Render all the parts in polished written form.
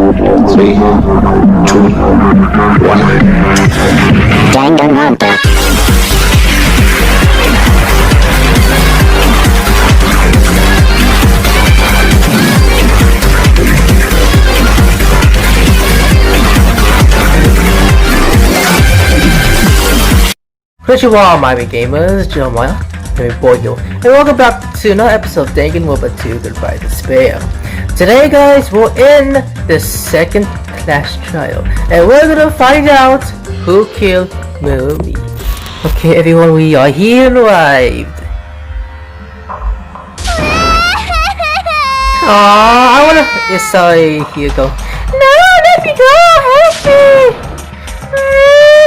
3, 2, 1. Danganronpa. Konnichiwa, Miami Gamers, Jeremiah, Hiyoko, and welcome back to another episode of Danganronpa 2 Goodbye Despair. Today guys, we're in the second class trial, and we're gonna find out who killed Mumi. Okay everyone, we are here and arrived. Aww, I wanna... sorry, Hiyoko. No, let me go, help me!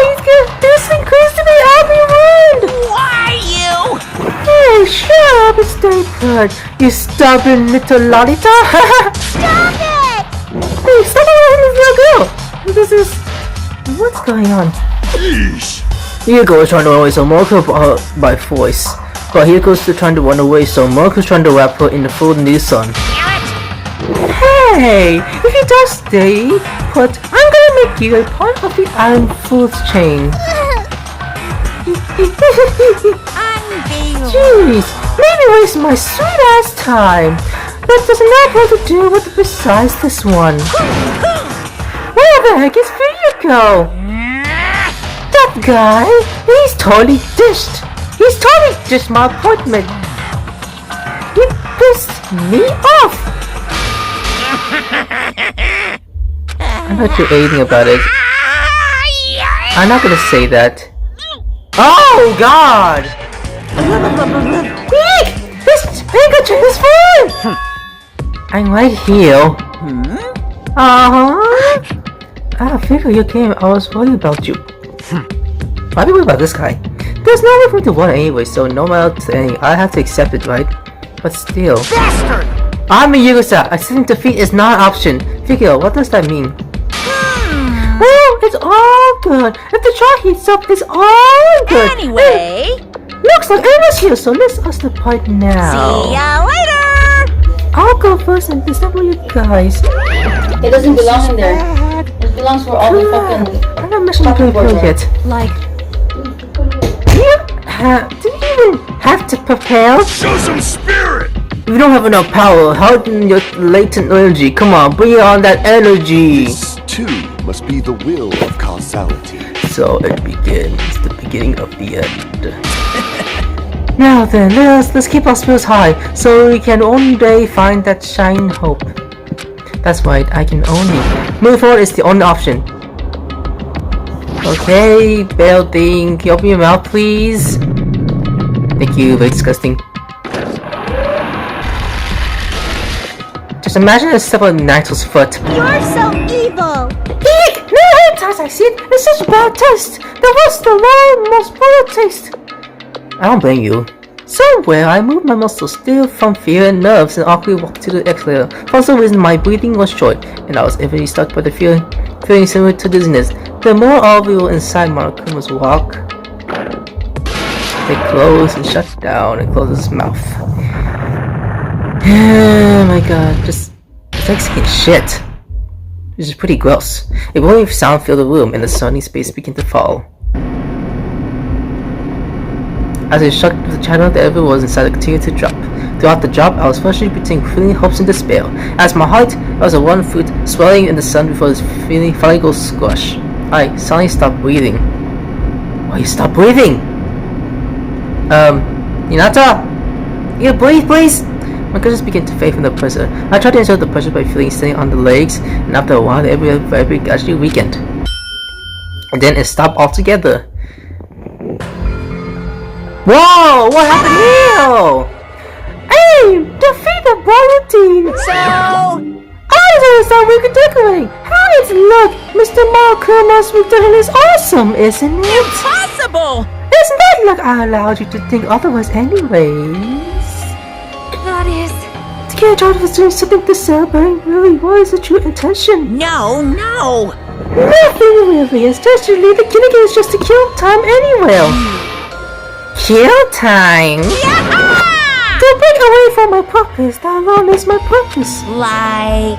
He's gonna do something crazy to me, I'll be ruined! Why you? Hey, shut up and stay put, you stubborn little Lolita! Stop it! Hey, stop letting this little girl! This is... what's going on? Hiyoko is trying to run away, so Marco by force. But Hiyoko's still trying to run away, so Marco's trying to wrap her in the full Nissan. Hey, if you don't stay put, I'm gonna make you a part of the Iron Fool's chain. Jeez, maybe waste my sweet ass time. That does not have to do with besides this one. Where the heck is Hiyoko? That guy, he's totally dished. He's totally dished my appointment. He pissed me off. I'm not doing anything about it. I'm not gonna say that. Oh God! Eek! This handkerchief is fine! I'm right here. I figured you came. I was worried about you. Why be worried about this guy? There's no way for me to want anyway, so no matter anything, I have to accept it, right? But still. Bastard! I'm a Yugoslav. Accepting defeat is not an option. Figure, what does that mean? Well, it's all good. If the jar heats up, it's all good. Anyway, Looks like Anna's here, so let's us the part now. see ya later! I'll go first and disable you guys. It doesn't belong in there. It belongs for all the fucking... I'm not missing people yet. Like, Do you even have to prepare? Show some spirit! If you don't have enough power, harden your latent energy. Come on, bring on that energy. This too must be the will of causality. So it begins, the beginning of the end. Now then, let's keep our spirits high, so we can one day find that shining hope. That's right, I can only move forward is the only option. Okay, bell thing, can you open your mouth please? Thank you, very disgusting. Just imagine a step on Naito's foot. you're so evil! Eek! No hentais I see it! It's such a bad taste! That was the most brutal taste! I don't blame you. Somewhere I moved my muscles still from fear and nerves and awkwardly walked to the exhale. For some reason my breathing was short, and I was evenly stuck by the feeling similar to dizziness. The more audible inside Marakuma's walk. They closed and shut down and closed his mouth. Oh my god, it's like seeing shit. This is pretty gross. A rolling sound filled the room and the sunny space began to fall. As I shook the channel that ever was inside continued to drop. Throughout the drop, I was frustrated between feeling hopes and despair. As my heart was a one foot swelling in the sun before this feeling finally goes squash. I suddenly stopped breathing. Why you stop breathing? Hinata? Yeah, breathe please! My conscience began to fade from the pressure. I tried to insert the pressure by feeling steady on the legs, and after a while, every vibrate gradually weakened. And then it stopped altogether. Whoa! What happened here? Hey! Defeat the bulletin! So, I don't understand we can decorate! How is it look? Mr. Marakuma's return is awesome, isn't it? impossible! Isn't that like I allowed you to think otherwise anyways? That is... To get out of doing something to celebrate, really, what is the true intention? No! Nothing really, especially the killing is just to kill time anywhere. Kill time? Yeah! To break away from my purpose, that alone is my purpose. Like...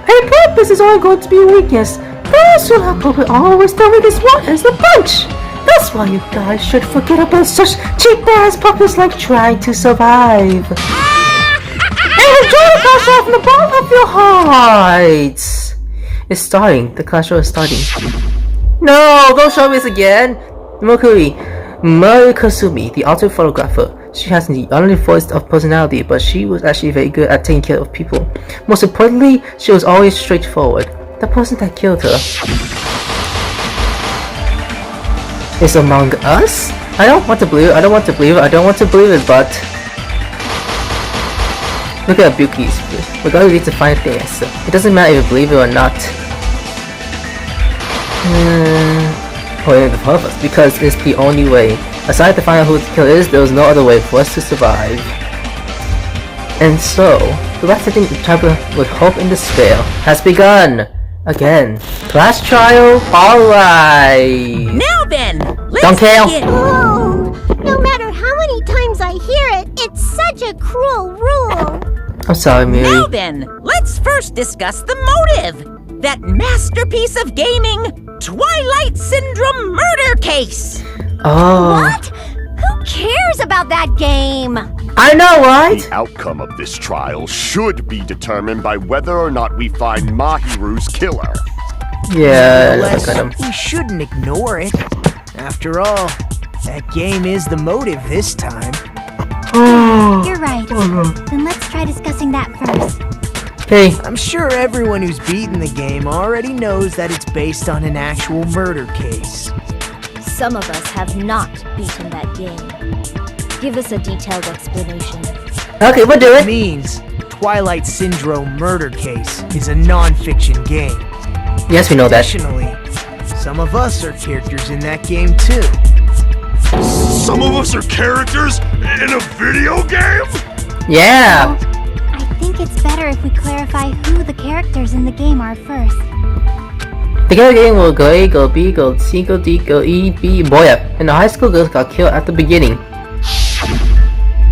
Her purpose is only going to be a weakness. Those who have will always the weakest one is the punch. That's why you guys should forget about such cheap-ass purpose like trying to survive. And enjoy the clash royale from the bottom of your hearts. It's starting. The clash royale is starting. No, don't show me this again. Mari Kasumi, the auto photographer. She has the only voice of personality, but she was actually very good at taking care of people. Most importantly, she was always straightforward. The person that killed her is among us? I don't want to believe it, I don't want to believe it, I don't want to believe it, but... Look at Buki's. We're going to need to find things. It doesn't matter if you believe it or not. The purpose, because it's the only way. Aside to find out who the killer is, there was no other way for us to survive. And so, the last thing the traveler with hope and despair has begun. Again. Class trial, alright! Now then, let's Don't kill! begin. Oh, no matter how many times I hear it, it's such a cruel rule. I'm sorry, Miri. Now then, let's first discuss the motive. That masterpiece of gaming, Twilight Syndrome murder case. Oh. What? Who cares about that game? I know, right? The outcome of this trial should be determined by whether or not we find Mahiru's killer. Yeah, Nevertheless, look at him. we shouldn't ignore it. After all, that game is the motive this time. You're right. Then let's try discussing that first. Okay. I'm sure everyone who's beaten the game already knows that it's based on an actual murder case. Some of us have not beaten that game. Give us a detailed explanation. Okay, we'll do It it. means Twilight Syndrome Murder Case is a non-fiction game. Yes, we know that. Additionally, some of us are characters in that game too. Some of us are characters in a video game? Yeah. I think it's better if we clarify who the characters in the game are first. The killer game will go A, go B, go C, go D, go E, B, Boya. And the high school girls got killed at the beginning.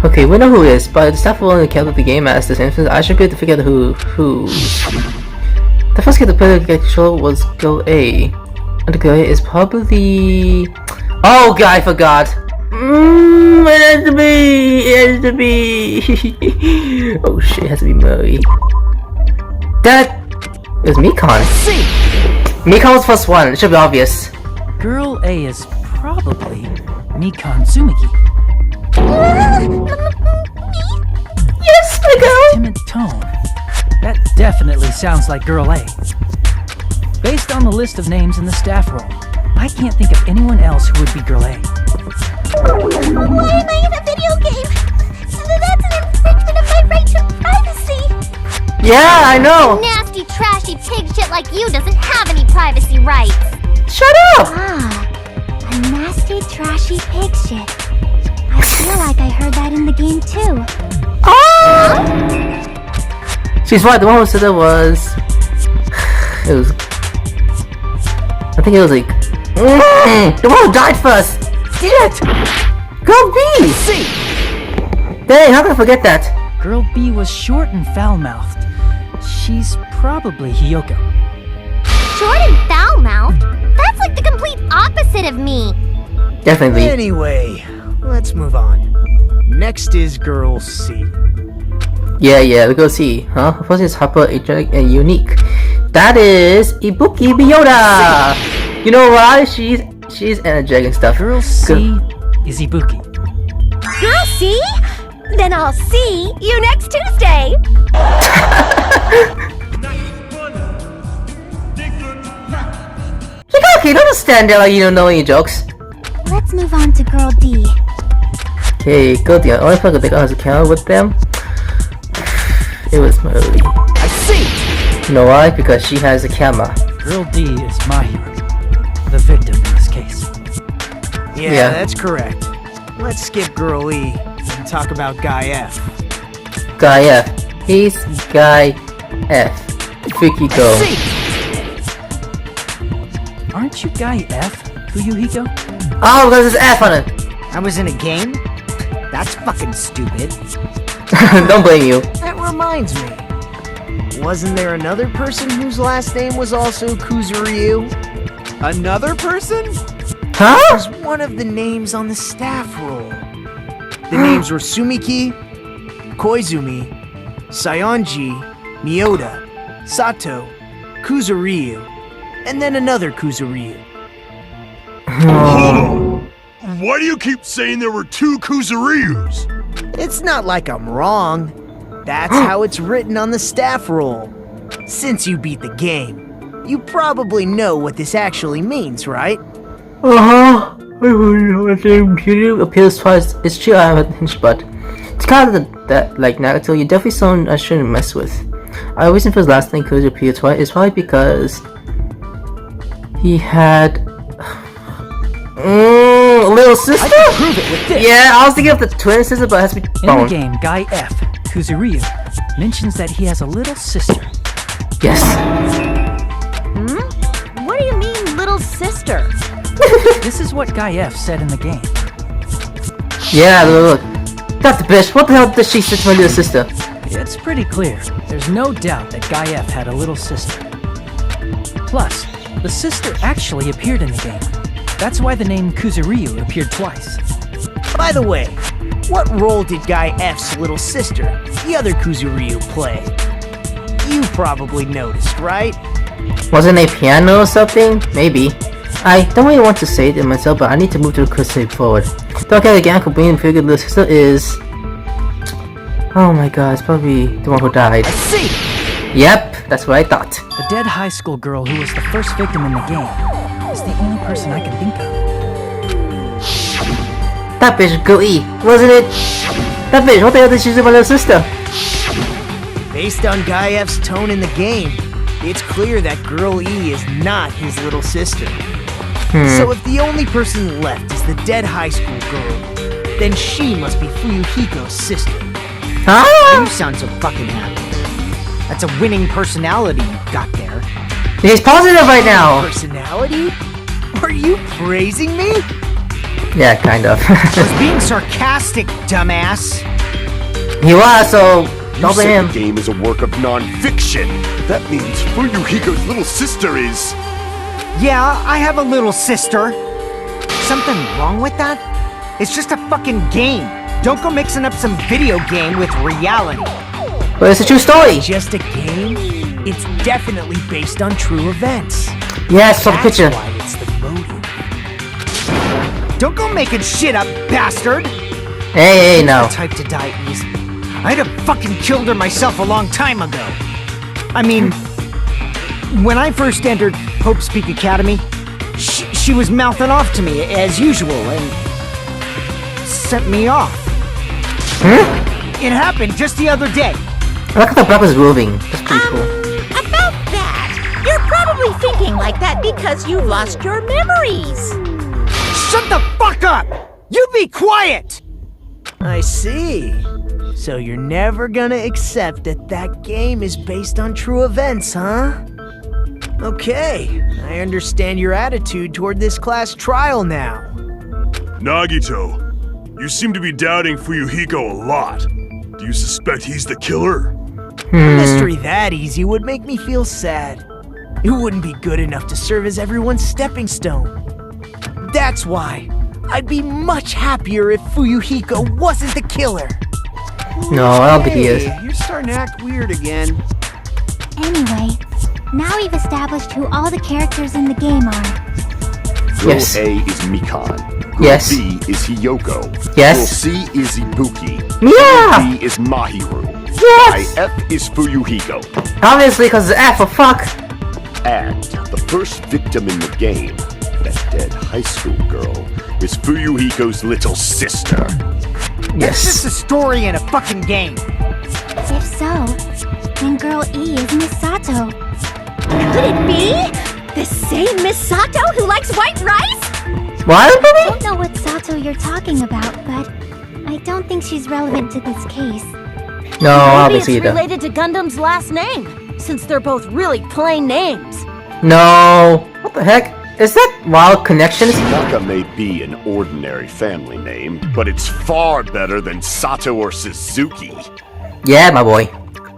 Okay, we know who it is, but the staff will only count the game as the same thing. I should be able to figure out who. The first kid to play the control was go A. And the go A is probably... Oh god, I forgot! It has to be! It has to be! Oh shit, it has to be Murray. That... It was Mikon. See, Mikon was first one, it should be obvious. girl A is probably Nikon Tsumiki. Yes, my girl! Timid tone. That definitely sounds like girl A. Based on the list of names in the staff roll, I can't think of anyone else who would be girl A. Why am I in a video game? That's an infringement of my right to privacy. Yeah, I know! Nasty, trashy pig shit like you doesn't have any privacy rights. Shut up! Ah, a nasty, trashy pig shit. I feel like I heard that in the game too. Oh! She's right, the one who said it was... It was... I think it was like... The one who died first! Shit! Girl B! See, Dang, how could I forget that? girl B was short and foul-mouthed. She's probably Hiyoko. Short and foul-mouthed? That's like the complete opposite of me. Definitely. Anyway, let's move on. Next is Girl C. Yeah, we go see. Huh? Her person is hyper, energetic, and unique. That is Ibuki Biyota! You know why? She's energetic and stuff. Girl C is Ibuki. Girl, see? Then I'll see you next Tuesday. Okay, don't just stand there like you don't know any jokes. Let's move on to Girl D. Okay, go the only person that has a camera with them. It was Murray. I see! You know why? Because she has a camera. Girl D is Mahiru, the victim in this case. Yeah, that's correct. Let's skip Girl E and talk about Guy F. Guy F. He's Guy F. Freaky go. See! Aren't you Guy F, Fuyuhiko? Oh, because there's F on it. I was in a game? That's fucking stupid. Don't blame you. That reminds me. Wasn't there another person whose last name was also Kuzuryu? Another person? Huh? Was one of the names on the staff roll. The names were Sumiki, Koizumi, Sayonji, Miyoda, Sato, Kuzuryu, and then another Kuzuryu. Why do you keep saying there were 2 Kuzuryus? It's not like I'm wrong. That's how it's written on the staff roll. Since you beat the game, you probably know what this actually means, right? Kiryu appears twice. It's true I have a hinge, but it's kind of that like Nagato. You're definitely someone I shouldn't mess with. The reason for his last name Kiryu appeared twice is probably because he had a little sister. I can prove it with this. Yeah, I was thinking of the twin sister, but it has to be In the game, Guy F, Kuzuryu, mentions that he has a little sister. Yes. What do you mean, little sister? This is what Guy F said in the game. Yeah, look. That's the bitch. What the hell did she say to my little sister? It's pretty clear. There's no doubt that Guy F had a little sister. Plus, the sister actually appeared in the game. That's why the name Kuzuryu appeared twice. By the way, what role did Guy F's little sister, the other Kuzuryu, play? You probably noticed, right? Wasn't a piano or something? Maybe. I don't really want to say it myself, but I need to move to the crusade forward. Don't get again, being figured little sister is... Oh my god, it's probably the one who died. I see! Yep, that's what I thought. The dead high school girl who was the first victim in the game is the only person I can think of. That bitch, Girl E, wasn't it? That bitch, what the hell did she do to my little sister? Based on Guy F's tone in the game, it's clear that Girl E is not his little sister. So if the only person left is the dead high school girl, then she must be Fuyuhiko's sister. Huh? You sound so fucking happy. That's a winning personality you've got there. He's positive right now. Personality? Are you praising me? Yeah, kind of. Was being sarcastic, dumbass. He was, so You don't blame said him. the game is a work of non-fiction. That means Fuyuhiko's little sister is... Yeah, I have a little sister. Something wrong with that? It's just a fucking game. Don't go mixing up some video game with reality. But it's a true story. Just a game? It's definitely based on true events. Yes, from the That's picture. why it's the motive. Don't go making shit up, bastard! Hey, no. The type to die easy. I'd have fucking killed her myself a long time ago. I mean, when I first entered Hope's Peak Academy, she was mouthing off to me as usual and sent me off. It happened just the other day. I like how the block was moving. That's pretty cool. About that, you're probably thinking like that because you lost your memories. Shut the fuck up! You be quiet! I see. So you're never gonna accept that that game is based on true events, huh? Okay, I understand your attitude toward this class trial now. Nagito, you seem to be doubting Fuyuhiko a lot. Do you suspect he's the killer? A mystery that easy would make me feel sad. It wouldn't be good enough to serve as everyone's stepping stone. That's why I'd be much happier if Fuyuhiko wasn't the killer. No, I don't think he is. You're starting to act weird again. Anyway, now we've established who all the characters in the game are. Girl Yes. A is Mikan. Girl Yes. B is Hiyoko. Yes. Girl C is Ibuki. Yeah! D is Mahiru. Yes! F is Fuyuhiko. Obviously, because it's F, for fuck. And the first victim in the game, that dead high school girl, is Fuyuhiko's little sister. That's just Yes. a story in a fucking game. If so, then Girl E is Miss Sato. Could it be? The same Miss Sato who likes white rice? What, I baby? don't know what Sato you're talking about, but I don't think she's relevant to this case. No, I don't Maybe think it's so either. related to Gundam's last name, since they're both really plain names. No. What the heck? Is that Wild Connections? Naka may be an ordinary family name, but it's far better than Sato or Suzuki. Yeah, my boy.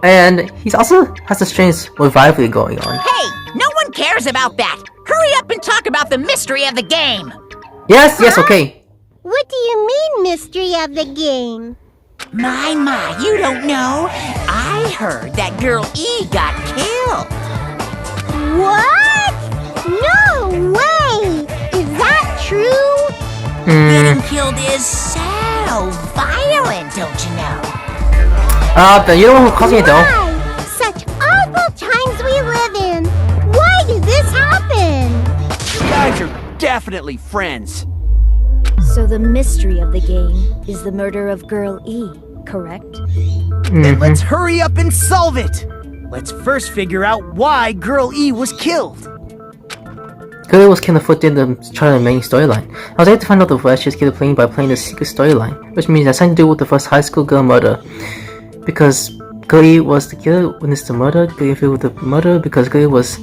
And he also has a strange rivalry going on. Hey, no one cares about that. Hurry up and talk about the mystery of the game. Yes, okay. What do you mean, mystery of the game? My, you don't know. I heard that girl E got killed. What? No way! Is that true? Getting killed is so violent, don't you know? Then you know who causing it though. Why? Such awful times we live in. Why did this happen? You guys are definitely friends. So the mystery of the game is the murder of Girl E, correct? Then let's hurry up and solve it! Let's first figure out why Girl E was killed. Girl E was killed before the Charlie main storyline. I was able to find out the rest she was killed by playing the secret storyline, which means it has something to do with the first high school girl murder. Because Girl E was the killer, witnessed the murder, Girl E filled with the murder because Girl E was...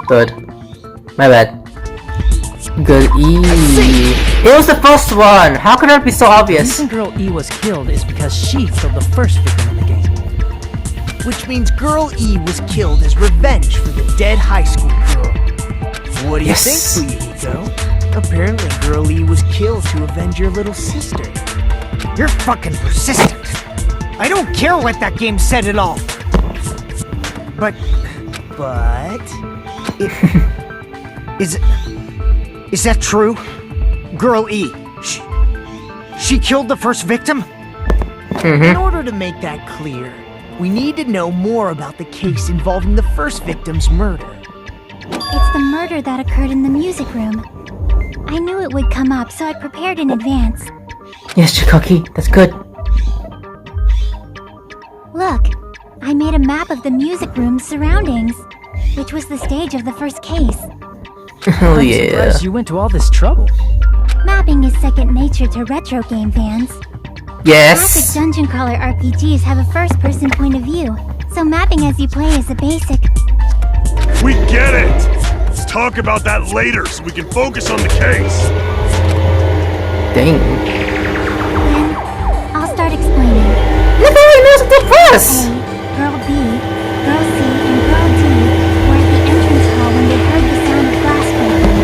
Third. My bad. Girl E. It was the first one! How could that be so The obvious? reason Girl E was killed is because she killed the first victim in the game. Which means Girl E was killed as revenge for the dead high school girl. What do you think, Hiyoko? Apparently Girl E was killed to avenge your little sister. You're fucking persistent. I don't care what that game said at all. But... Is that true? Girl E, she killed the first victim? In order to make that clear, we need to know more about the case involving the first victim's murder. It's the murder that occurred in the music room. I knew it would come up, so I prepared in advance. Yes, Chikaki, that's good. Look, I made a map of the music room's surroundings, which was the stage of the first case. Oh I'm yeah. surprised you went to all this trouble. Mapping is second nature to retro game fans. Classic Yes. dungeon crawler RPGs have a first-person point of view, so mapping as you play is a basic. We get it! Let's talk about that later so we can focus on the case. Dang. Then, I'll start explaining. Look how he knows the press! Girl B, Girl C, and Girl D were at the entrance hall when they heard the sound of glass breaking.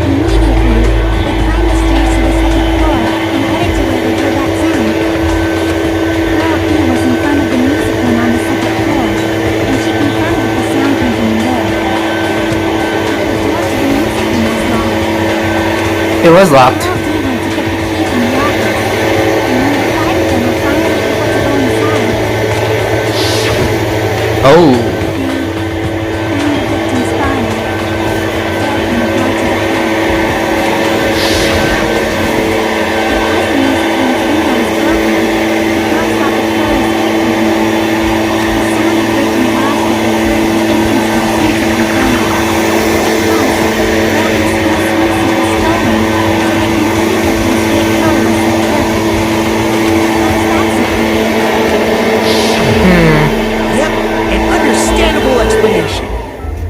Immediately, they climbed the stairs to the second floor and headed to where they heard that sound. Girl B was in front of the music room on the second floor, and she confirmed that the sound came from there. The door to the music room was locked. It was locked. Girl D went to get the key from the office, and when the five of them were finally able to go inside, Oh.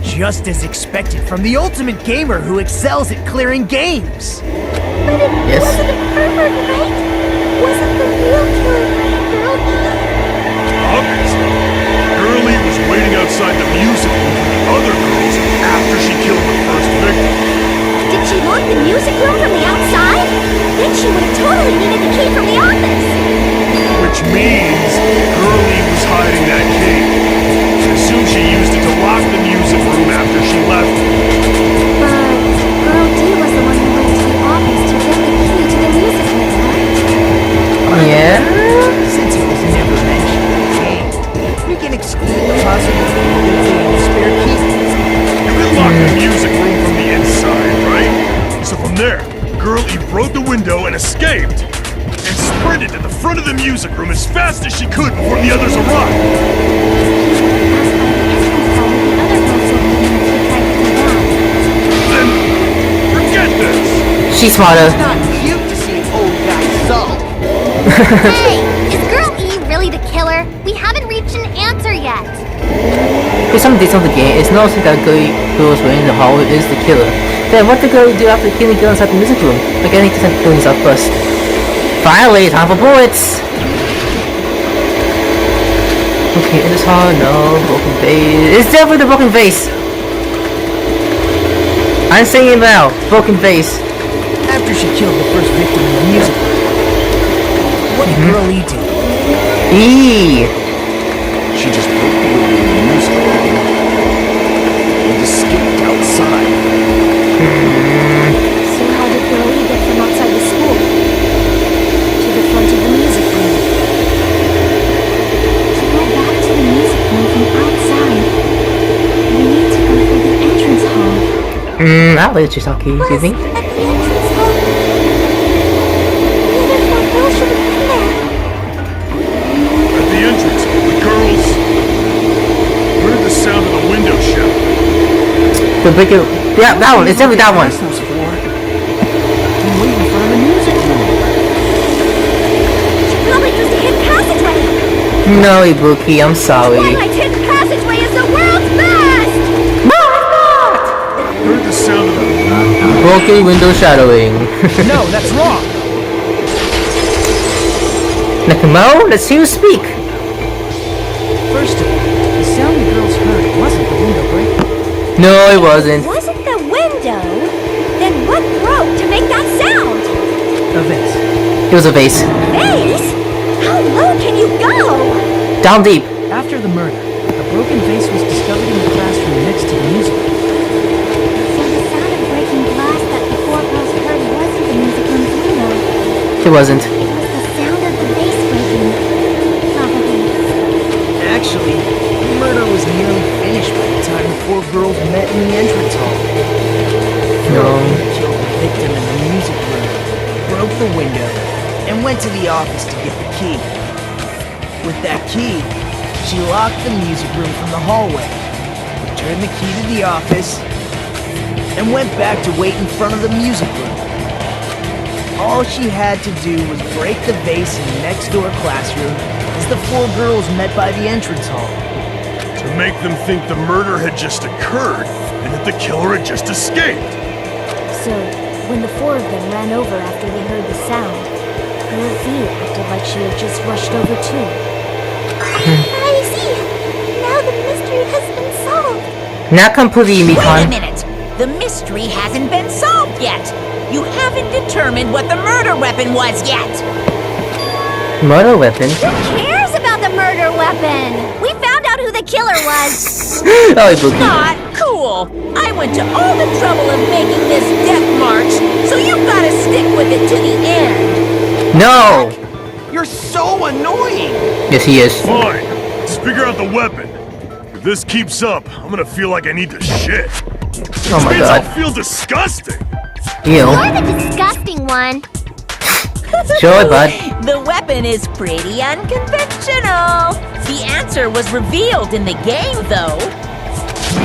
Just as expected from the ultimate gamer who excels at clearing games. Yes. wasn't a pervert, right? Wasn't the real killer Girl E? Obviously. Girl E was waiting outside the music room with the other girls after she killed the first victim. Did she lock the music room from the outside? Then she would have totally needed the key from the office. Which means Girl E was hiding that key. I assume she used it to lock the music room after she left. But Girl D was the one who went to the office to get the key to the music room, right? Yeah. Since it was never mentioned in the game, we can exclude the possibility of it being a spare key. You can lock the music room from the inside, right? So from there, Girl E broke the window and escaped, and sprinted to the front of the music room as fast as she could before the others arrived. Then, forget this! She's smarter. It's not cute to see an old guy sulk. Hey, is Girl E really the killer? We haven't reached an answer yet. For some details of the game, it's not that girl was wearing the hallway is the killer. Then what did girl do after killing girl inside the music room? Again, he doesn't kill himself first. Finally, time for bullets! Okay, in this hall, no. Broken vase. It's definitely the broken vase! I'm saying it now. Broken vase. After she killed the first victim in the music room, what did Girl E do? E. She just broke the window in the music room and escaped outside. So how did Girl E get from outside the school to the front of the music room? To go back to the music room from outside, we need to go through the entrance hall. I'll let you talk, do you think? At the entrance hall, the other four girls should have been there. At the entrance, the girls heard the sound of the window shut. The bigger. Yeah, that one. It's definitely that one. Those four. Been waiting in front of the music room. She probably used a hidden passageway. No, Ibuki, I'm sorry. Twilight's hidden passageway is the world's best! Heard the sound of the Broken window shadowing. No, that's wrong. Nakamo, let's hear you speak. First of all, the sound the girls heard wasn't the window breaking. No, it wasn't. Wasn't the window? Then what broke to make that sound? A vase. It was a vase. Vase? How low can you go? Down deep. After the murder, a broken vase was discovered in the classroom next to the music room. So the sound of breaking glass that the four girls heard wasn't the music room's window. It wasn't. It was the sound of the vase breaking. Probably. Actually, the murder was nearly finished by the time the four girls met in the entrance hall. No. Killed the victim in the music room, broke the window, and went to the office to get the key. With that key, she locked the music room from the hallway, returned the key to the office, and went back to wait in front of the music room. All she had to do was break the vase in the next door classroom as the four girls met by the entrance hall. to make them think the murder had just occurred and that the killer had just escaped. So, when the four of them ran over after they heard the sound, Girl E acted like she had just rushed over too. I see. Now the mystery has been solved. Not completely, Wait a Mikon. minute! The mystery hasn't been solved yet! You haven't determined what the murder weapon was yet! Murder weapon? Who cares about the murder weapon? We found out who the killer was. Oh, Ibuki. Not cool! I went to all the trouble of making this death march, so you've gotta stick with it to the end! No! You're so annoying! Yes, he is. Fine. Let's figure out the weapon. If this keeps up, I'm gonna feel like I need to shit. Oh my Means god. I'll feel disgusting. Ew. You're the disgusting one. Sure, bud. The weapon is pretty unconventional. The answer was revealed in the game, though.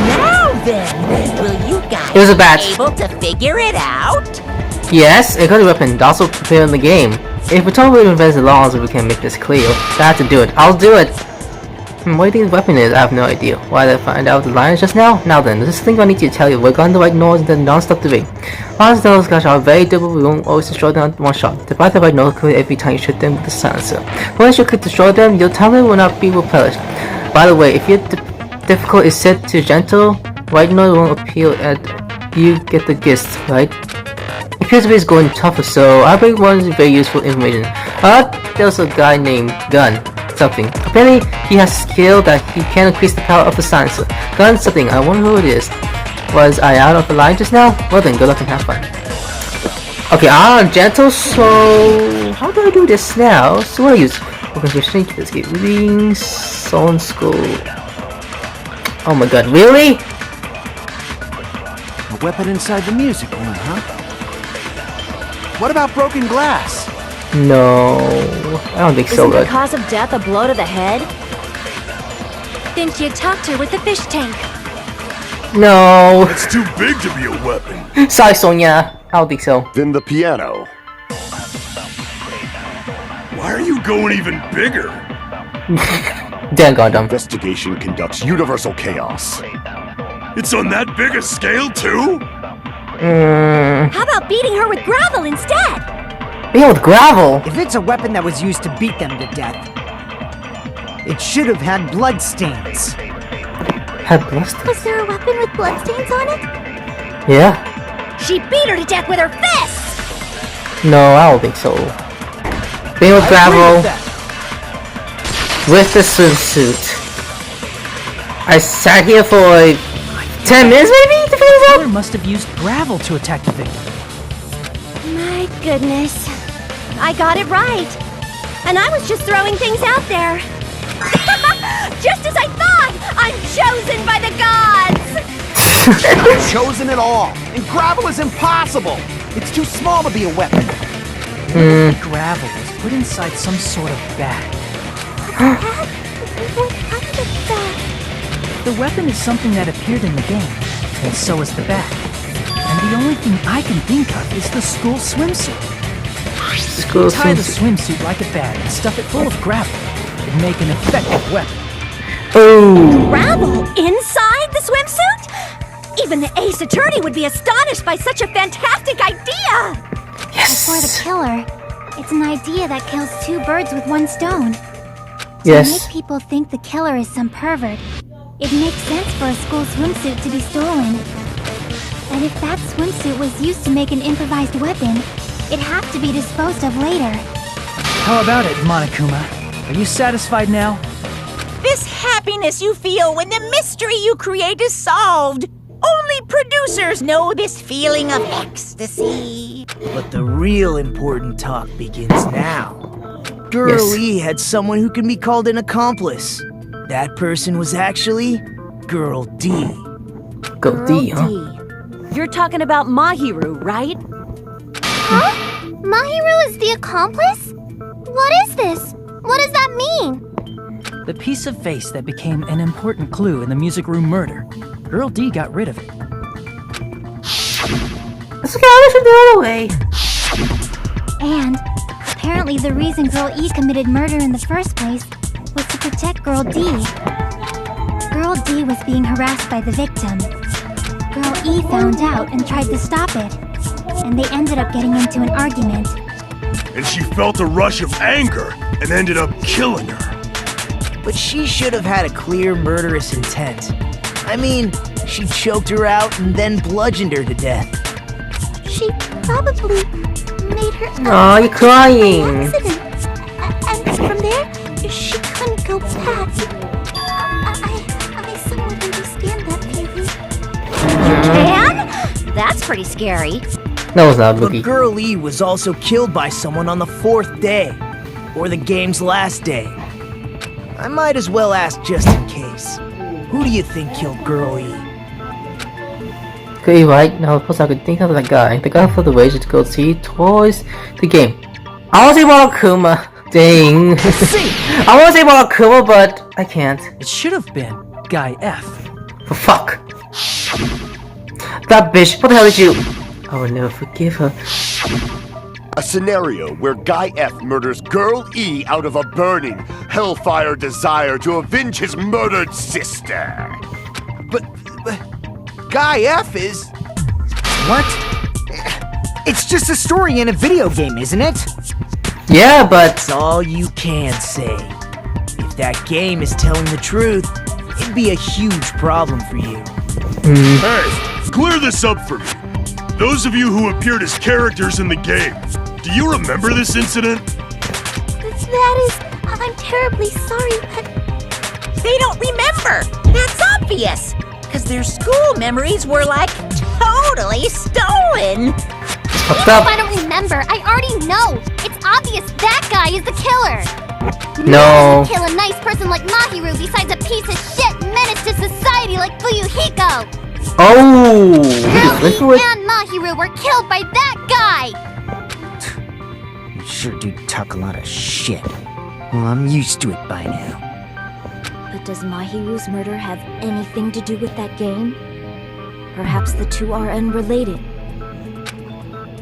Now then, will you guys It was a bat. be able to figure it out? Yes, a good weapon. Also prepared in the game. If we totally invent the laws, we can make this clear. I have to do it. I'll do it. What do you think the weapon is? I have no idea. Why did I find out the lines just now? Now then, this is the thing I need to tell you. We're going to right noise and then non-stop debate. Once those guys are very durable, we won't always destroy them at one shot. Divide the right noise quickly every time you shoot them with the silencer. Once you click destroy them, your timer will not be replenished. By the way, if your difficult is set to gentle, right noise won't appear at you get the gist, right? It appears to be going tougher, so I bring one very useful information. There's a guy named Gun. Something. Apparently, he has a skill that he can increase the power of the silencer. Gun something. I wonder who it is. Was I out of the line just now? Well then, good luck and have fun. Okay, gentle, so... How do I do this now? So what do I use? We're going to change this game. Reading, Zone School. Oh my god, really? A weapon inside the music room, huh? What about broken glass? No, I don't think so, Isn't the but... cause of death a blow to the head? Didn't you talk to her with the fish tank? No. It's too big to be a weapon. Sorry, Sonia. I don't think so. Then the piano. Why are you going even bigger? Danganronpa. Investigation conducts universal chaos. It's on that big a scale, too? How about beating her with gravel instead? Yeah, with gravel. If it's a weapon that was used to beat them to death, It should have had bloodstains. Had bloodstains? Was there a weapon with bloodstains on it? Yeah. She beat her to death with her fists! No, I don't think so. Being with gravel with the swimsuit. I sat here for like 10 minutes maybe to figure this out? Killer must have used gravel to attack the victim. My goodness. I got it right. And I was just throwing things out there. Just as I thought! I'm chosen by the gods! Not chosen at all. And gravel is impossible. It's too small to be a weapon. Gravel was put inside some sort of bag. What kind of bag? The weapon is something that appeared in the game, and so is the bag. And the only thing I can think of is the school swimsuit. School Tie the swimsuit. swimsuit like a bag and stuff it full of gravel. It'd make an effective weapon. Oh. Gravel inside the swimsuit? Even the ace attorney would be astonished by such a fantastic idea! Yes. For the killer, it's an idea that kills two birds with one stone. To Yes. make people think the killer is some pervert, it makes sense for a school swimsuit to be stolen. And if that swimsuit was used to make an improvised weapon, it'd have to be disposed of later. How about it, Monokuma? Are you satisfied now? This happiness you feel when the mystery you create is solved. Only producers know this feeling of ecstasy. But the real important talk begins now. Girl Yes. E had someone who can be called an accomplice. That person was actually Girl D. Go D, huh? You're talking about Mahiru, right? Huh? Mahiru is the accomplice? What is this? What does that mean? The piece of face that became an important clue in the music room murder. Girl D got rid of it. Let's go the other way. And apparently the reason Girl E committed murder in the first place was to protect Girl D. Girl D was being harassed by the victim. Girl E found out and tried to stop it. And they ended up getting into an argument. And she felt a rush of anger and ended up killing her. But she should have had a clear murderous intent. I mean, she choked her out and then bludgeoned her to death. She probably made her Aw, you're crying. accident. And from there, she couldn't go back. I somewhat understand that feeling. Can? That's pretty scary. No, it's not, But Boogie. Girl E was also killed by someone on the 4th day, or the game's last day. I might as well ask just in case. Who do you think killed Girl E? Okay, right now, of course, I could think of that guy. The guy for the wager to go see toys the game. I want to say Monokuma. Dang. I want to say Monokuma, but I can't. It should have been Guy F. For fuck. That bitch, what the hell did you? I will never forgive her. A scenario where Guy F murders Girl E out of a burning, hellfire desire to avenge his murdered sister. But Guy F is... What? It's just a story in a video game, isn't it? Yeah, but That's all you can say. If that game is telling the truth, it'd be a huge problem for you. Hey, clear this up for me. Those of you who appeared as characters in the game, do you remember this incident? I'm terribly sorry, but They don't remember. That's obvious. Because their school memories were like totally stolen. what's even if up? I don't remember, I already know. It's obvious that guy is the killer. No. Kill a nice person like Mahiru besides a piece of shit menace to society like Hiyoko. Oh, you just went Girl for E it? and Mahiru were killed by that guy. You sure do talk a lot of shit. Well, I'm used to it by now. But does Mahiru's murder have anything to do with that game? Perhaps the two are unrelated.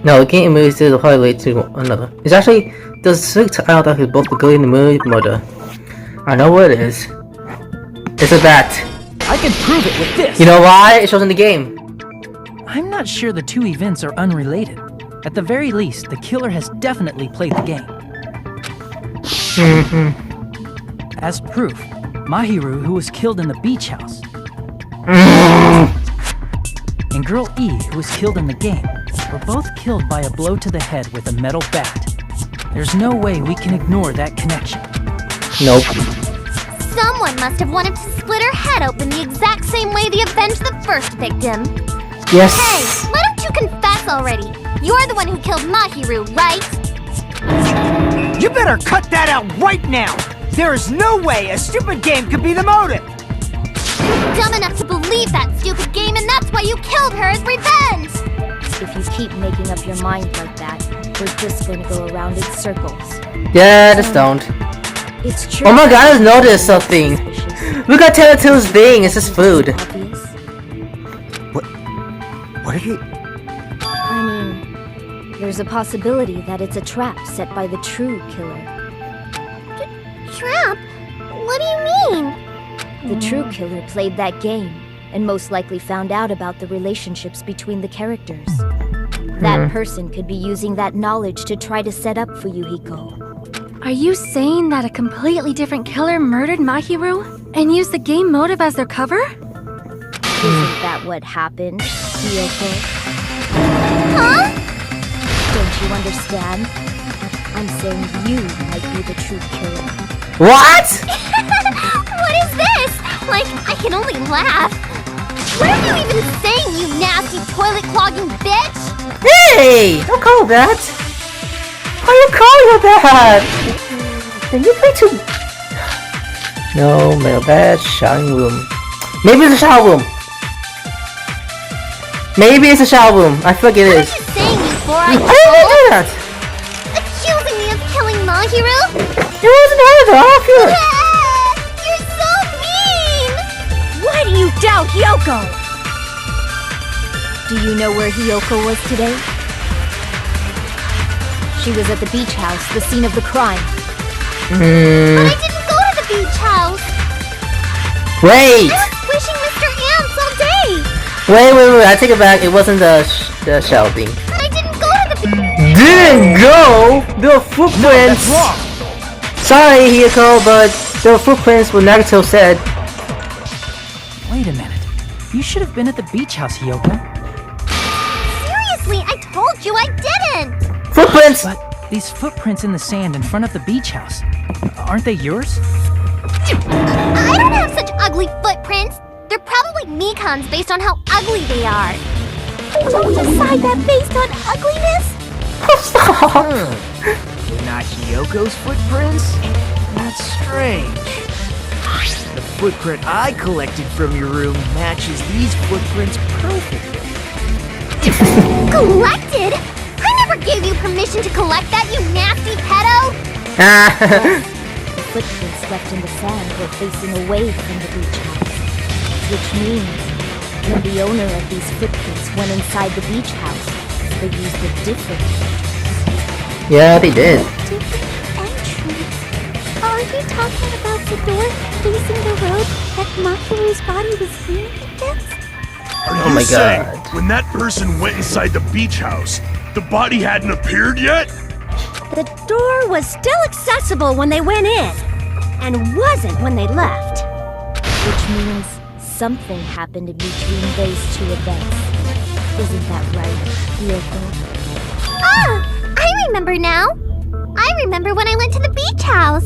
No, the game is probably related to another. It's actually the six out that is both the good and the murder. I know what it is. It's a bat. I can prove it with this! You know why? It shows in the game. I'm not sure the two events are unrelated. At the very least, the killer has definitely played the game. As proof, Mahiru, who was killed in the beach house, and Girl E, who was killed in the game, were both killed by a blow to the head with a metal bat. There's no way we can ignore that connection. Nope. Someone must have wanted to split her head open the exact same way they avenged the first victim. Yes. Hey, why don't you confess already? You're the one who killed Mahiru, right? You better cut that out right now! There is no way a stupid game could be the motive! You're dumb enough to believe that stupid game, and that's why you killed her as revenge! If you keep making up your mind like that, we're just going to go around in circles. Yeah, just don't. It's true. Oh my god, I just noticed something. Look at Tattletale's thing, it's just food. What are you... I mean, there's a possibility that it's a trap set by the true killer. Trap? What do you mean? The true killer played that game, and most likely found out about the relationships between the characters. That person could be using that knowledge to try to set up for you, Hiko. Are you saying that a completely different killer murdered Mahiru and used the game motive as their cover? Isn't that what happened, Hiyoko? Huh? Don't you understand? I'm saying you might be the true killer. What? What is this? Like, I can only laugh. What are you even saying, you nasty toilet-clogging bitch? Hey! Don't call her that! Why you call her that? Then you play too... No, my bad showering room. Maybe it's a shower room. Maybe it's a shower room. I forget it is. What are you saying, you four-eyed I didn't do that! Accusing me of killing Mahiru? It wasn't her, though. You're so mean! Why do you doubt Hiyoko? Do you know where Hiyoko was today? She was at the beach house, the scene of the crime. But I didn't go to the beach house! Wait! I was wishing Mr. Ants all day! Wait, I take it back. It wasn't the shell thing. But I didn't go to the beach! Didn't go? The footprints! That's wrong! Sorry, Hiyoko, but the footprints were Nagato said. Wait a minute. You should have been at the beach house, Hiyoko. Seriously, I told you I didn't! Footprints! But these footprints in the sand in front of the beach house, aren't they yours? I don't have such ugly footprints! They're probably Mikan's based on how ugly they are. Don't decide that based on ugliness? Not Hiyoko's footprints? That's strange. The footprint I collected from your room matches these footprints perfectly. Collected? I never gave you permission to collect that, you nasty pedo! The footprints left in the sand were facing away from the beach house. Which means, when the owner of these footprints went inside the beach house, they used a different entrance. Yeah, they did. Different entrance? Are you talking about the door facing the road that Mahiru's body was leaning against? Are you my saying God. when that person went inside the beach house, the body hadn't appeared yet? The door was still accessible when they went in, and wasn't when they left. Which means something happened in between those two events. Isn't that right, Hiyoko? Ah! I remember now! I remember when I went to the beach house!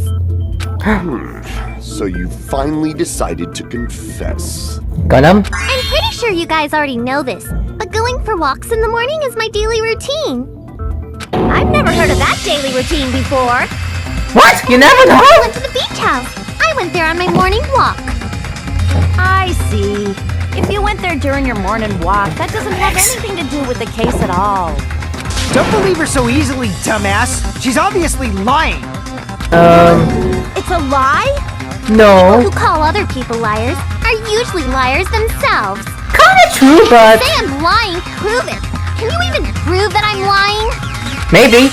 So you finally decided to confess. Ganam? I'm pretty sure you guys already know this, but going for walks in the morning is my daily routine. I've never heard of that daily routine before. What? You never know? I went to the beach house. I went there on my morning walk. I see. If you went there during your morning walk, that doesn't have anything to do with the case at all. Don't believe her so easily, dumbass! She's obviously lying! It's a lie? No. People who call other people liars are usually liars themselves. Kinda true, but... Say I'm lying, prove it. Can you even prove that I'm lying? Maybe.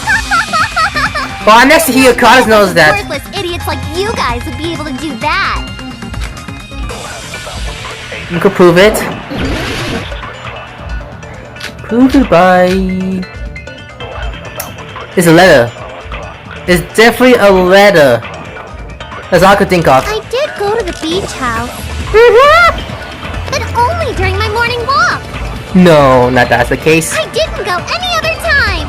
Well, I'm next to Hiyoko knows that. Worthless idiots like you guys would be able to do that. You could prove it. Prove it by... It's a letter. It's definitely a letter. That's all I could think of. I did go to the beach house, but only during my morning walk. No, not that's the case. I didn't go any other time.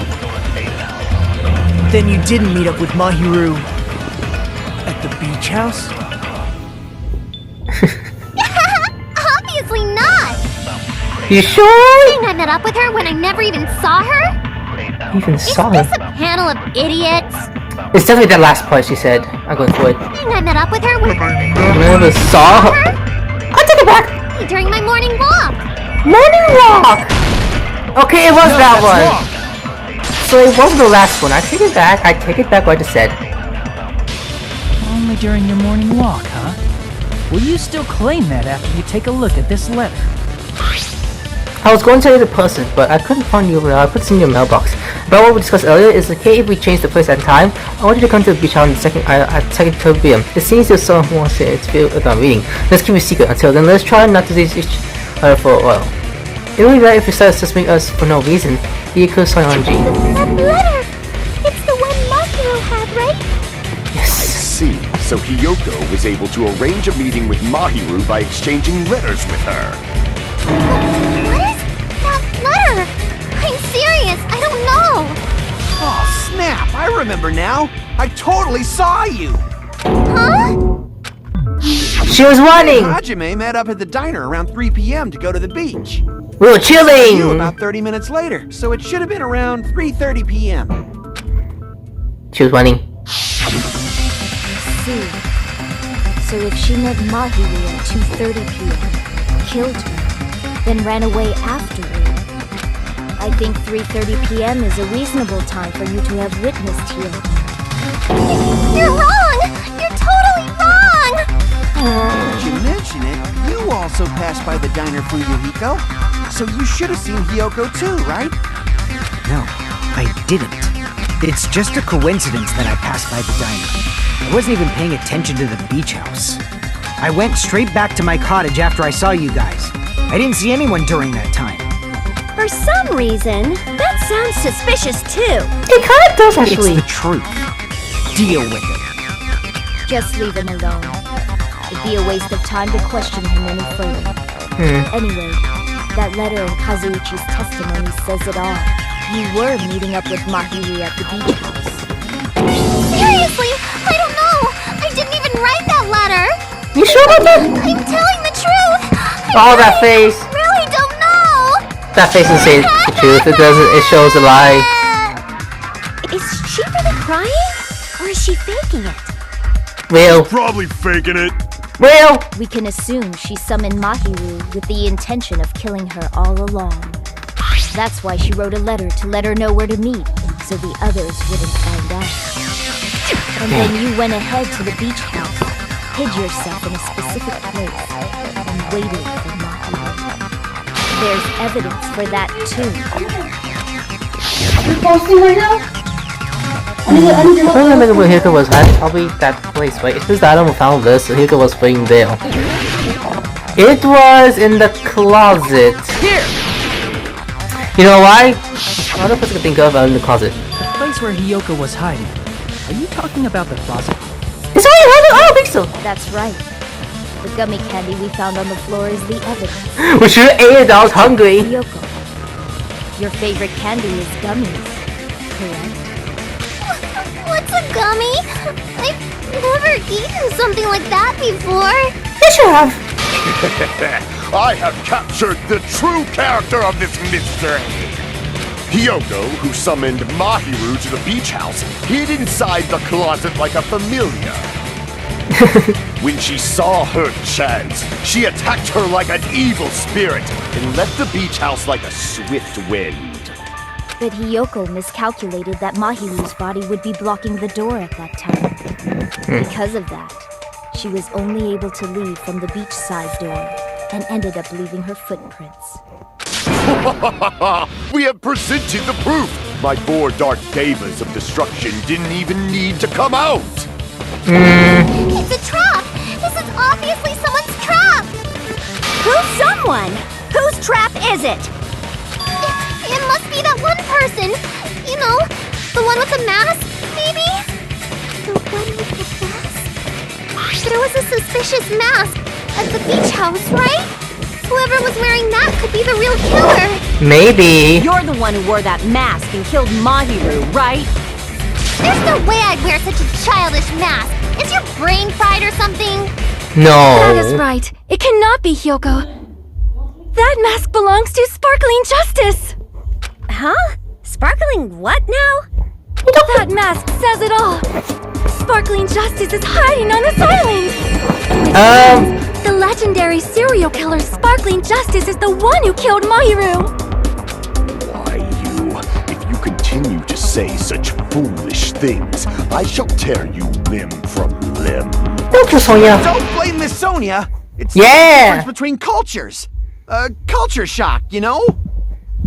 Then you didn't meet up with Mahiru at the beach house? Obviously not. You sure? Saying I met up with her when I never even saw her? Is this a panel of idiots? It's definitely that last part she said. I'm going for it. Saying I met up with her when I Never saw her. I'll take it back. during my morning walk. Morning walk. Okay, it was that one. So it wasn't the last one. I take it back. I take it back what I just said. Only during your morning walk, huh? Will you still claim that after you take a look at this letter? I was going to tell you the person, but I couldn't find you. I put it in your mailbox. But what we discussed earlier is okay if we change the place and time. I want you to come to the beach on the second PM. It seems you're so more serious about reading. Let's keep it secret until then. Let's try not to see each other for a while. It would be better if you start suspecting us for no reason. Hiyoko Soyonji. That letter! It's the one Mahiru had, right? I see. So Hiyoko was able to arrange a meeting with Mahiru by exchanging letters with her. What is that letter? I'm serious, I don't know. Oh, snap! I remember now. I totally saw you. Huh? She was running! Hajime met up at the diner around 3 p.m. to go to the beach. We were chilling! You about 30 minutes later, so it should have been around 3:30 p.m. She was running. See. So if she met Mahiru at 2:30 p.m., killed her, then ran away afterward, I think 3:30 p.m. is a reasonable time for you to have witnessed Hiyoko. You're wrong! You're totally wrong! Did you mention it? You also passed by the diner for Yuriko, so you should have seen Hiyoko too, right? No, I didn't. It's just a coincidence that I passed by the diner. I wasn't even paying attention to the beach house. I went straight back to my cottage after I saw you guys. I didn't see anyone during that time. For some reason, that sounds suspicious too. It kind of does, actually. It's the truth. Deal with it. Just leave him alone. It'd be a waste of time to question him any further. Anyway, that letter in Kazuichi's testimony says it all. You were meeting up with Mahiru at the beach house. Seriously? I don't know! I didn't even write that letter! You sure about that? I'm telling the truth! That face! Really don't know! That face doesn't say the truth. It doesn't. It shows a lie. Is she really crying? Or is she faking it? Real. Probably faking it. Real. We can assume she summoned Mahiru with the intention of killing her all along. That's why she wrote a letter to let her know where to meet, so the others wouldn't find out. And then you went ahead to the beach house, hid yourself in a specific place, and waited for Mahiru. There's evidence for that too. You're posting right now? I don't remember where Hiyoko was hiding. Probably that place, right? It's just that I don't found this, so Hiyoko was waiting there. It was in the closet. Here! You know why? Another place I can think of in the closet. The place where Hiyoko was hiding. Are you talking about the closet? It's already hiding? I don't think so. That's right. The gummy candy we found on the floor is the evidence. We should have ate it. I was hungry. Hiyoko, your favorite candy is gummies, correct? What's a gummy? I've never eaten something like that before. You should have. I have captured the true character of this mystery. Hiyoko, who summoned Mahiru to the beach house, hid inside the closet like a familiar. When she saw her chance, she attacked her like an evil spirit and left the beach house like a swift wind. But Hiyoko miscalculated that Mahiru's body would be blocking the door at that time. Because of that, she was only able to leave from the beachside door and ended up leaving her footprints. We have presented the proof! My 4 dark devas of destruction didn't even need to come out! It's a trap! This is obviously someone's trap! Who's someone? Whose trap is it? It must be that one person! You know, the one with the mask, maybe? The one with the mask? There was a suspicious mask at the beach house, right? Whoever was wearing that could be the real killer. Maybe. You're the one who wore that mask and killed Mahiru, right? There's no way I'd wear such a childish mask. Is your brain fried or something? No. That is right. It cannot be Hiyoko. That mask belongs to Sparkling Justice. Huh? Sparkling what now? That mask says it all. Sparkling Justice is hiding on this island. The legendary serial killer Sparkling Justice is the one who killed Mahiru. Why, you? If you continue to say such foolish things, I shall tear you limb from limb. Thank you, Sonia. Don't blame Miss Sonia. It's Yeah. the difference between cultures. Culture shock, you know?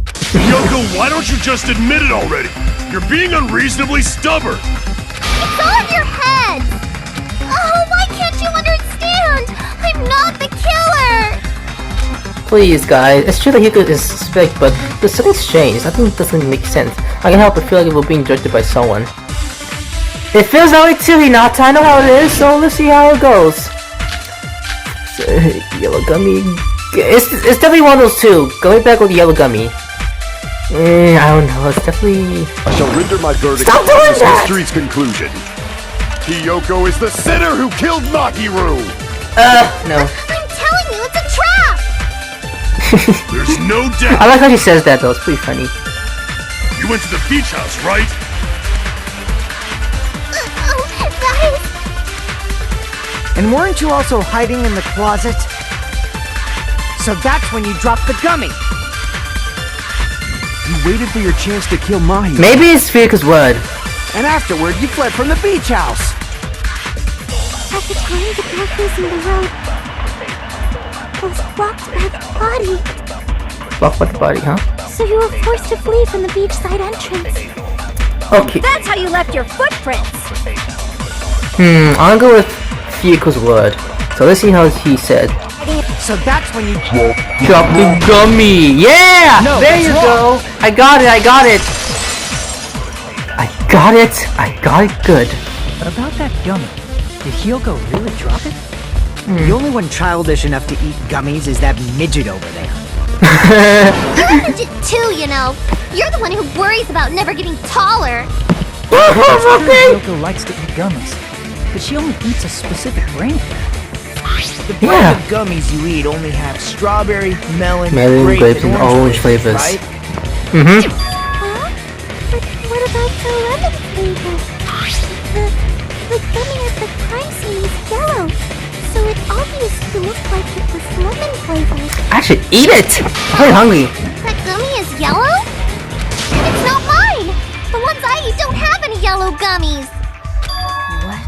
Hiyoko, why don't you just admit it already? You're being unreasonably stubborn. It's all in your head. Oh, why can't you understand? I'm not the killer. Please, guys. It's true that Hiyoko is suspect, but the settings changed. I think it doesn't make sense. I can help but feel like we're being judged by someone. It feels that way too, Hinata. I know how it is, so let's see how it goes. So, yellow gummy. It's definitely one of those two. Going back with the yellow gummy. I don't know. It's definitely. I shall render my verdict Stop upon doing this that! mystery's conclusion. Hiyoko is the sinner who killed Mahiru! No. I'm telling you, it's a trap. There's no doubt. I like how she says that though. It's pretty funny. You went to the beach house, right? Oh, that is... And weren't you also hiding in the closet? So that's when you dropped the gummy. You waited for your chance to kill Mahi. Maybe it's Fierka's word. And afterward, you fled from the beach house. At the time the girl facing the road was blocked by the body. Blocked by the body, huh? So you were forced to flee from the beachside entrance. Okay. That's how you left your footprints. I'll go with Fierka's word. So let's see how he said. So that's when you Drop the gummy! Yeah! No, there that's you wrong. go! I got it! I got it! I got it good. But about that gummy, did Hiyoko really drop it? The only one childish enough to eat gummies is that midget over there. You're a midget too, you know. You're the one who worries about never getting taller. Hiyoko likes to eat gummies, but she only eats a specific brand. The brand of gummies you eat only have strawberry, melon, grapes, and orange flavors. Right? Mm-hmm. Huh? But what about the lemon flavor? The gummy at the crime scene is yellow, so it obviously looked like it was lemon flavored. I should eat it! I'm really hungry. That gummy is yellow? And it's not mine! The ones I eat don't have any yellow gummies! What?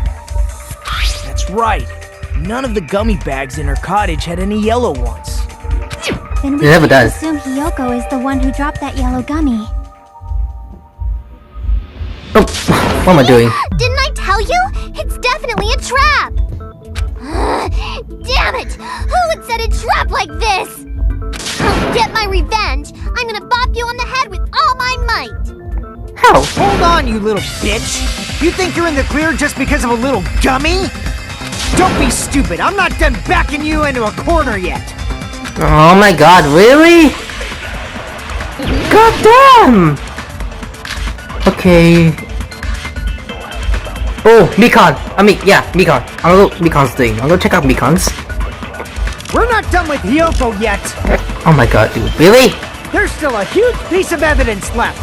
That's right. None of the gummy bags in her cottage had any yellow ones. Then we It never can't does. assume Hiyoko is the one who dropped that yellow gummy. Oh, what am I doing? Didn't I tell you? It's definitely a trap! Damn it! Who would set a trap like this? I'll get my revenge! I'm gonna bop you on the head with all my might! How? Hold on, you little bitch! You think you're in the clear just because of a little gummy? Don't be stupid! I'm not done backing you into a corner yet! Oh my god, really? God damn! Okay. Oh, Mikan! Mikan. I'm gonna go Mikan's thing. I'm gonna check out Mikan's. We're not done with Hiyoko yet! Oh my god, dude. Really? There's still a huge piece of evidence left!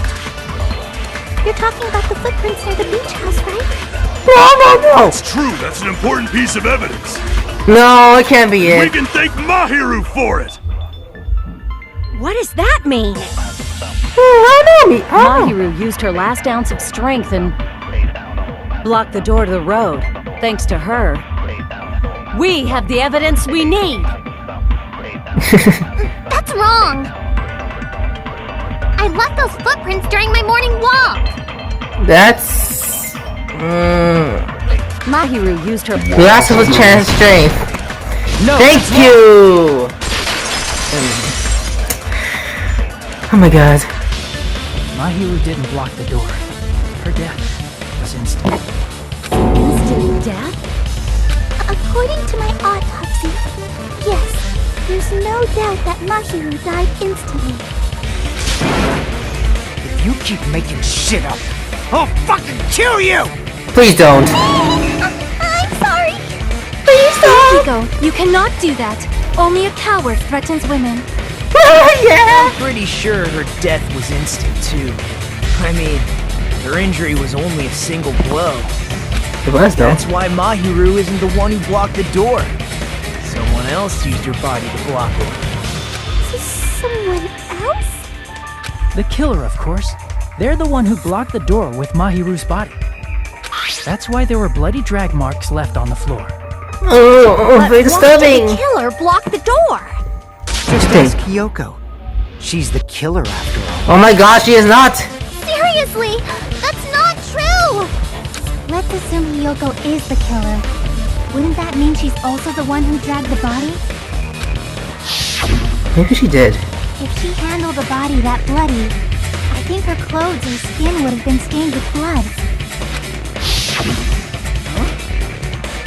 You're talking about the footprints near the beach house, right? No! It's true, that's an important piece of evidence. No, it can't be We it. can thank Mahiru for it. What does that mean? Mahiru used her last ounce of strength and blocked the door to the road. Thanks to her, we have the evidence we need. That's wrong! I left those footprints during my morning walk! That's... Mahiru used her Last of a chance strength. No, Thank you! Oh my god. Mahiru didn't block the door. Her death was instant. instant death. Of According to my autopsy, yes, there's no doubt that Mahiru died instantly. If you keep making shit up, I'll fucking kill you! Please don't. I'm sorry. Please don't! Hiko, you cannot do that. Only a coward threatens women. I'm pretty sure her death was instant, too. I mean, her injury was only a single blow. It was, though. That's why Mahiru isn't the one who blocked the door. Someone else used her body to block it. Someone else? The killer, of course. They're the one who blocked the door with Mahiru's body. That's why there were bloody drag marks left on the floor. Oh, very disturbing. Why did the killer block the door? Just ask Hiyoko. She's the killer after all. Oh my gosh, she is not. Seriously, that's not true! Let's assume Hiyoko is the killer. Wouldn't that mean she's also the one who dragged the body? Maybe she did. If she handled a body that bloody, I think her clothes or skin would have been stained with blood.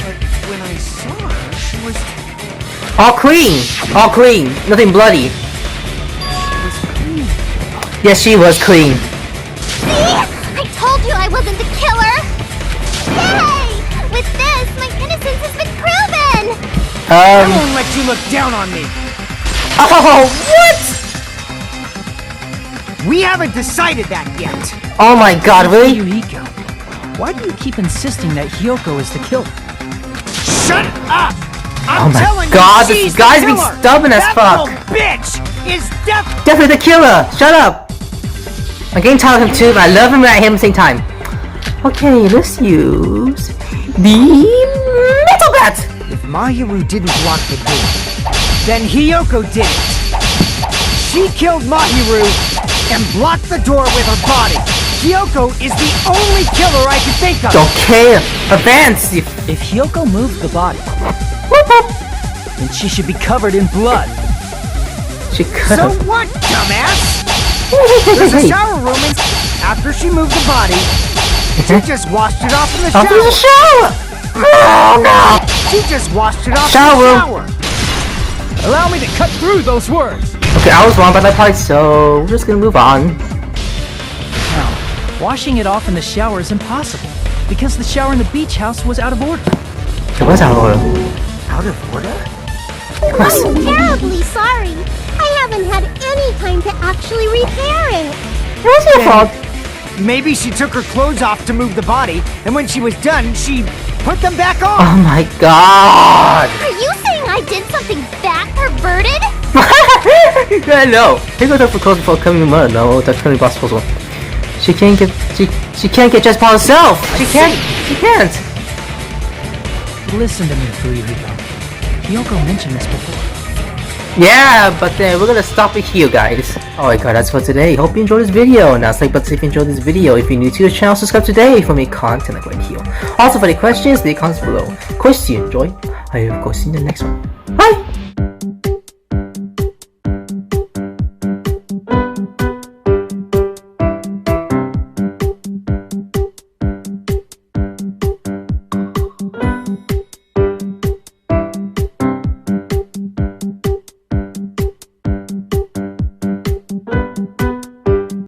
But when I saw her, she was... All clean. All clean. Nothing bloody. Yes, she was clean. See? I told you I wasn't the killer! Yay! With this, my innocence has been proven! I won't let you look down on me! Oh, what? We haven't decided that yet! Oh my god, really? Hiko, why do you keep insisting that Hiyoko is the killer? Shut up! Oh I'm my telling god, you, this she's guy's the being killer. stubborn as That fuck. little bitch is Definitely the killer! Shut up! I'm getting tired of him too, but I love him and I hate him at the same time. Okay, let's use the metal bat! If Mahiru didn't block the door, then Hiyoko did it. She killed Mahiru and blocked the door with her body. Hiyoko is the only killer I can think of. Don't care. Advance! If Hiyoko moved the body, then she should be covered in blood. She could So have. what, dumbass? There's a shower room and after she moved the body, she just washed it off in the shower. After the shower! Oh no! She just washed it off Shower in the room. shower. Allow me to cut through those words. Okay, I was wrong about that part, so we're just gonna move on. Now, washing it off in the shower is impossible because the shower in the beach house was out of order. It was out of order. Out of order? I'm terribly sorry. I haven't had any time to actually repair it. It was your fault. Maybe she took her clothes off to move the body, and when she was done, she put them back on. Oh my god! Are you saying I did something that perverted? I know. He goes up for clothes before coming to mud. No, that's really possible. She can't get just by herself. She can't. Listen to me, Hiko. Hiyoko mentioned this before. Yeah, but then we're gonna stop it here, guys. Alright guys, that's for today. Hope you enjoyed this video. Now, like button if you enjoyed this video. If you're new to the channel, subscribe today for more content like right here. Also, for any questions, leave comments below. Of course, if you enjoy, I will of course see you in the next one. Bye!